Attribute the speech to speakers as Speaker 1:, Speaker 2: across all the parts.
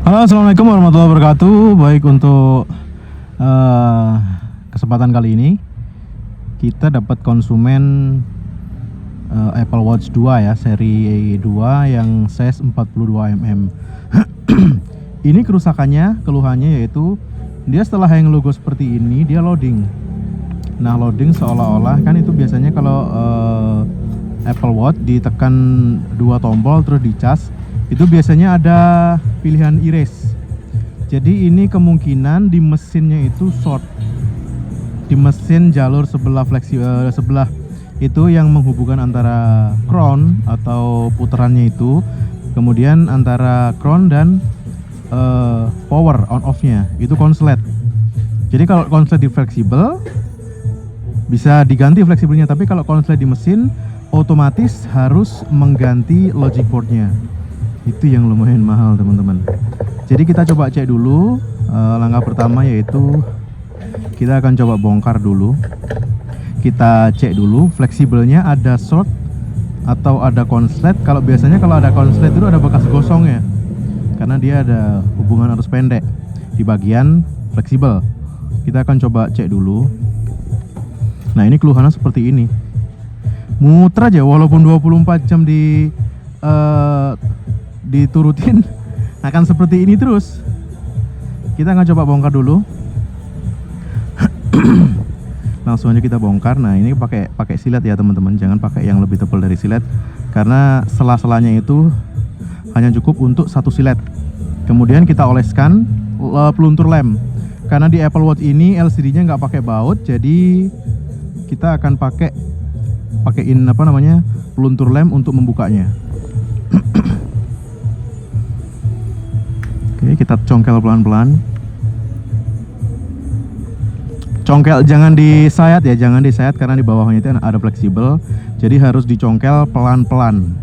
Speaker 1: Halo, assalamualaikum warahmatullahi wabarakatuh. Baik, untuk kesempatan kali ini kita dapat konsumen Apple Watch 2 ya, seri 2 yang size 42 mm. Ini kerusakannya, keluhannya yaitu dia setelah hang logo seperti ini dia loading. Nah, loading seolah-olah kan itu biasanya kalau Apple Watch ditekan 2 tombol terus dicas, itu biasanya ada pilihan erase. Jadi ini kemungkinan di mesinnya itu short, di mesin jalur sebelah sebelah itu yang menghubungkan antara crown atau putarannya itu, kemudian antara crown dan power on off nya itu konslet. Jadi kalau konslet di fleksibel bisa diganti fleksibelnya, tapi kalau konslet di mesin otomatis harus mengganti logic boardnya. Itu yang lumayan mahal, teman-teman. Jadi kita coba cek dulu. Langkah pertama yaitu kita akan coba bongkar dulu. Kita cek dulu fleksibelnya ada short atau ada konslet. Kalau biasanya kalau ada konslet itu ada bekas gosongnya, karena dia ada hubungan arus pendek di bagian fleksibel. Kita akan coba cek dulu. Nah, ini keluhannya seperti ini. Muter aja walaupun 24 jam diturutin akan seperti ini terus. Kita akan coba bongkar dulu. Langsung aja kita bongkar. Nah, ini pakai silet ya, teman-teman. Jangan pakai yang lebih tebal dari silet, karena sela-selanya itu hanya cukup untuk satu silet. Kemudian kita oleskan peluntur lem. Karena di Apple Watch ini LCD-nya nggak pakai baut, jadi kita akan pakaiin peluntur lem untuk membukanya. Oke, kita congkel pelan-pelan. Congkel jangan disayat ya, jangan disayat karena di bawahnya itu ada fleksibel. Jadi harus dicongkel pelan-pelan.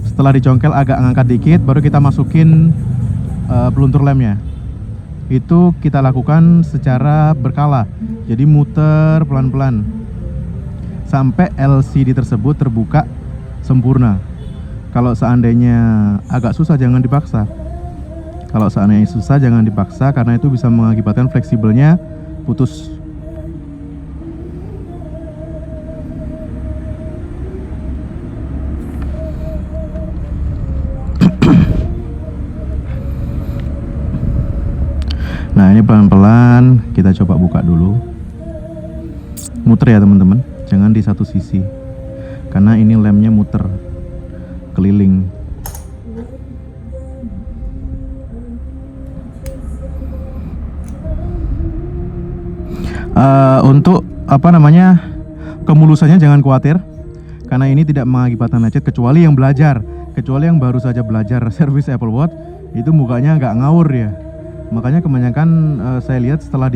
Speaker 1: Setelah dicongkel agak ngangkat dikit, baru kita masukin peluntur lemnya. Itu kita lakukan secara berkala. Jadi muter pelan-pelan sampai LCD tersebut terbuka sempurna. Kalau seandainya agak susah jangan dipaksa. Kalau seandainya susah jangan dipaksa, karena itu bisa mengakibatkan fleksibelnya putus. Nah, ini pelan-pelan kita coba buka dulu. Muter ya, teman-teman. Jangan di satu sisi, karena ini lemnya muter keliling. Untuk kemulusannya jangan khawatir, karena ini tidak mengakibatkan lecet, kecuali yang belajar, kecuali yang baru saja belajar servis Apple Watch, itu mukanya agak ngawur ya. Makanya kebanyakan saya lihat setelah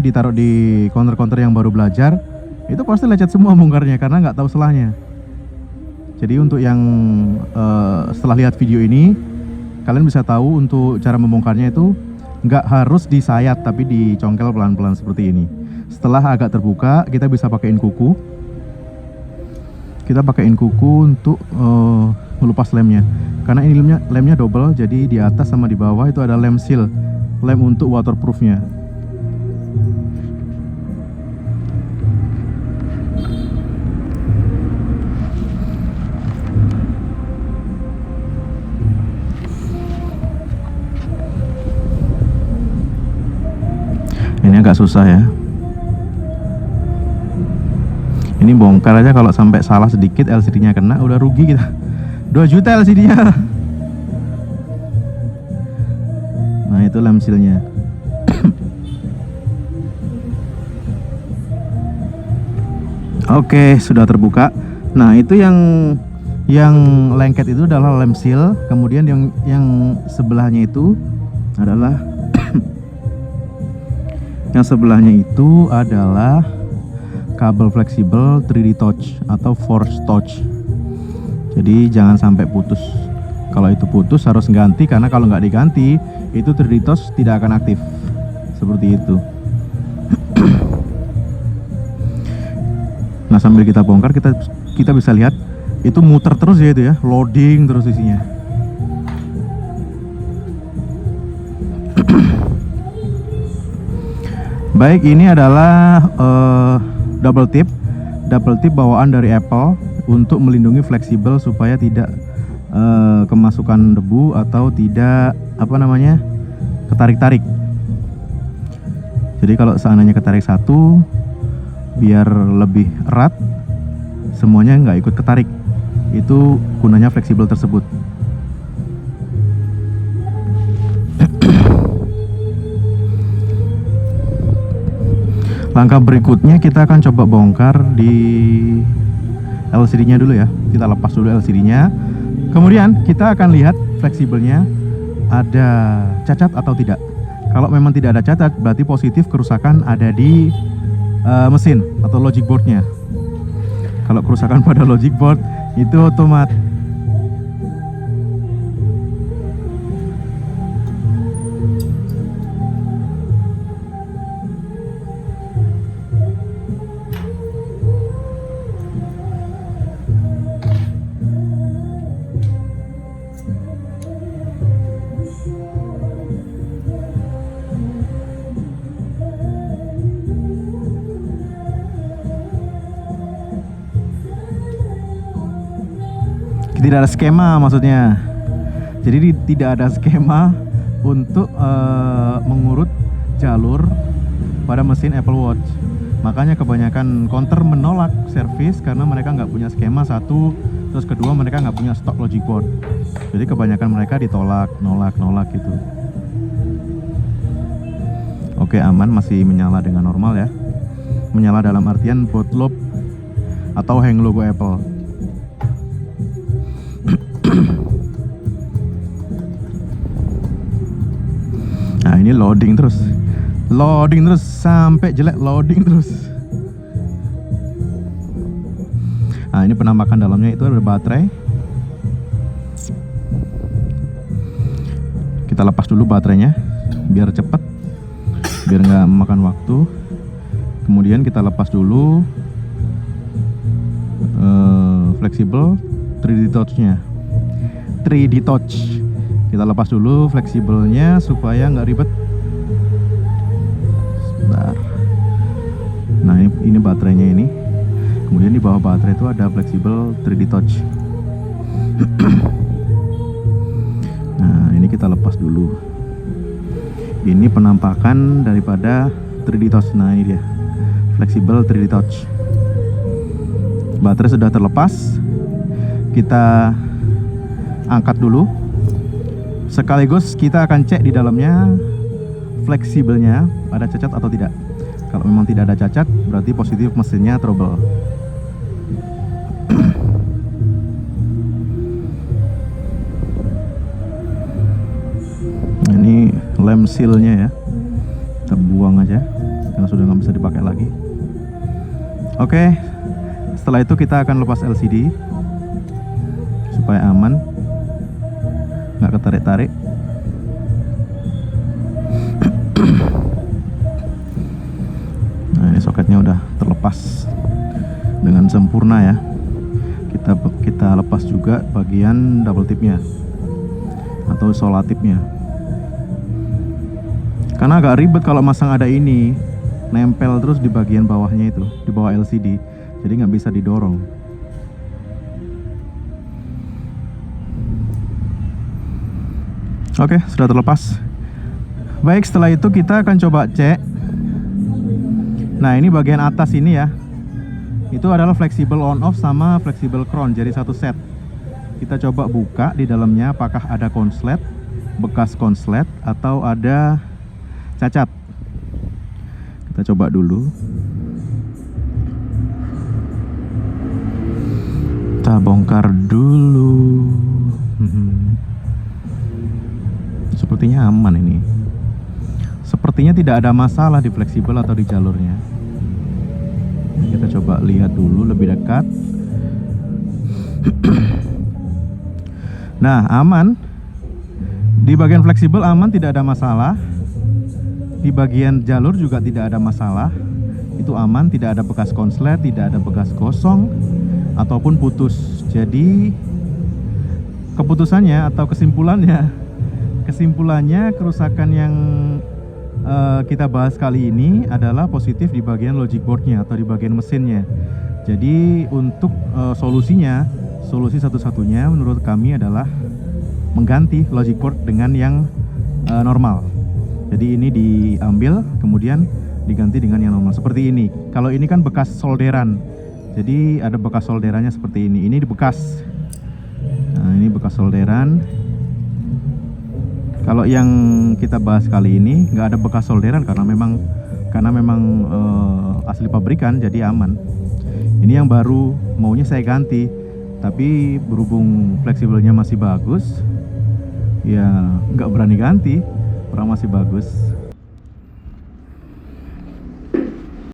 Speaker 1: ditaruh di counter-counter yang baru belajar, itu pasti lecet semua bongkarnya karena nggak tahu selahnya. Jadi untuk yang setelah lihat video ini, kalian bisa tahu untuk cara membongkarnya itu nggak harus disayat, tapi dicongkel pelan-pelan seperti ini. Setelah agak terbuka, kita bisa pakaiin kuku. Kita pakaiin kuku untuk melepas lemnya, karena ini lemnya double, jadi di atas sama di bawah itu ada lem seal, lem untuk waterproofnya. Ini agak susah ya. Ini bongkar aja kalau sampai salah sedikit LCD-nya kena, udah rugi kita. 2 juta LCD-nya. Nah, itu lem seal-nya. Oke, sudah terbuka. Nah, itu yang lengket itu adalah lem seal. Kemudian yang sebelahnya itu adalah kabel fleksibel 3D touch atau force touch. Jadi jangan sampai putus. Kalau itu putus harus ganti, karena kalau nggak diganti itu 3D touch tidak akan aktif. Seperti itu. Nah, sambil kita bongkar kita bisa lihat itu muter terus ya, itu ya, loading terus isinya. Baik, ini adalah double tip bawaan dari Apple untuk melindungi fleksibel supaya tidak kemasukan debu atau tidak ketarik-tarik. Jadi kalau seandainya ketarik satu, biar lebih erat, semuanya nggak ikut ketarik. Itu gunanya fleksibel tersebut. Langkah berikutnya kita akan coba bongkar di LCD-nya dulu ya. Kita lepas dulu LCD-nya. Kemudian kita akan lihat fleksibelnya ada cacat atau tidak. Kalau memang tidak ada cacat, berarti positif kerusakan ada di mesin atau logic board-nya. Kalau kerusakan pada logic board itu otomatis tidak ada skema, maksudnya. Jadi tidak ada skema untuk mengurut jalur pada mesin Apple Watch. Makanya kebanyakan counter menolak servis karena mereka nggak punya skema, satu. Terus kedua, mereka nggak punya stok logic board. Jadi kebanyakan mereka ditolak, nolak gitu. Oke, aman, masih menyala dengan normal ya. Menyala dalam artian boot loop atau hang logo Apple. Nah, ini loading terus sampai jelek, loading terus. Nah, ini penampakan dalamnya itu ada baterai. Kita lepas dulu baterainya biar cepet, biar nggak memakan waktu. Kemudian kita lepas dulu fleksibel 3D touch-nya. 3D touch. Kita lepas dulu fleksibelnya supaya nggak ribet. Sebentar. Nah, ini baterainya ini. Kemudian di bawah baterai itu ada fleksibel 3D touch. Nah, ini kita lepas dulu. Ini penampakan daripada 3D touch. Nah, ini dia. Fleksibel 3D touch. Baterai sudah terlepas. Kita angkat dulu. Sekaligus kita akan cek di dalamnya fleksibelnya ada cacat atau tidak. Kalau memang tidak ada cacat, berarti positif mesinnya trouble. Ini lem sealnya ya, kita buang aja karena sudah nggak bisa dipakai lagi. Oke, setelah itu kita akan lepas LCD supaya aman, nggak ketarik-tarik. Nah, ini soketnya udah terlepas dengan sempurna ya. Kita lepas juga bagian double tipnya atau solatifnya. Karena agak ribet kalau masang ada ini, nempel terus di bagian bawahnya itu, di bawah LCD, jadi nggak bisa didorong. Oke, sudah terlepas. Baik, setelah itu kita akan coba cek. Nah, ini bagian atas ini ya. Itu adalah fleksibel on off sama fleksibel crown, jadi satu set. Kita coba buka di dalamnya apakah ada konslet, bekas konslet atau ada cacat. Kita coba dulu. Kita bongkar dulu. Sepertinya aman ini. Sepertinya tidak ada masalah di fleksibel atau di jalurnya. Kita coba lihat dulu lebih dekat. Nah, aman. Di bagian fleksibel aman, tidak ada masalah. Di bagian jalur juga tidak ada masalah. Itu aman, tidak ada bekas konslet, tidak ada bekas gosong ataupun putus. Jadi keputusannya atau kesimpulannya kerusakan yang kita bahas kali ini adalah positif di bagian logic boardnya atau di bagian mesinnya. Jadi untuk solusi satu-satunya menurut kami adalah mengganti logic board dengan yang normal. Jadi ini diambil kemudian diganti dengan yang normal seperti ini. Kalau ini kan bekas solderan, jadi ada bekas solderannya seperti ini. Ini bekas. Nah, ini bekas solderan. Kalau yang kita bahas kali ini nggak ada bekas solderan karena memang asli pabrikan, jadi aman. Ini yang baru maunya saya ganti, tapi berhubung fleksibelnya masih bagus, ya nggak berani ganti, orang masih bagus.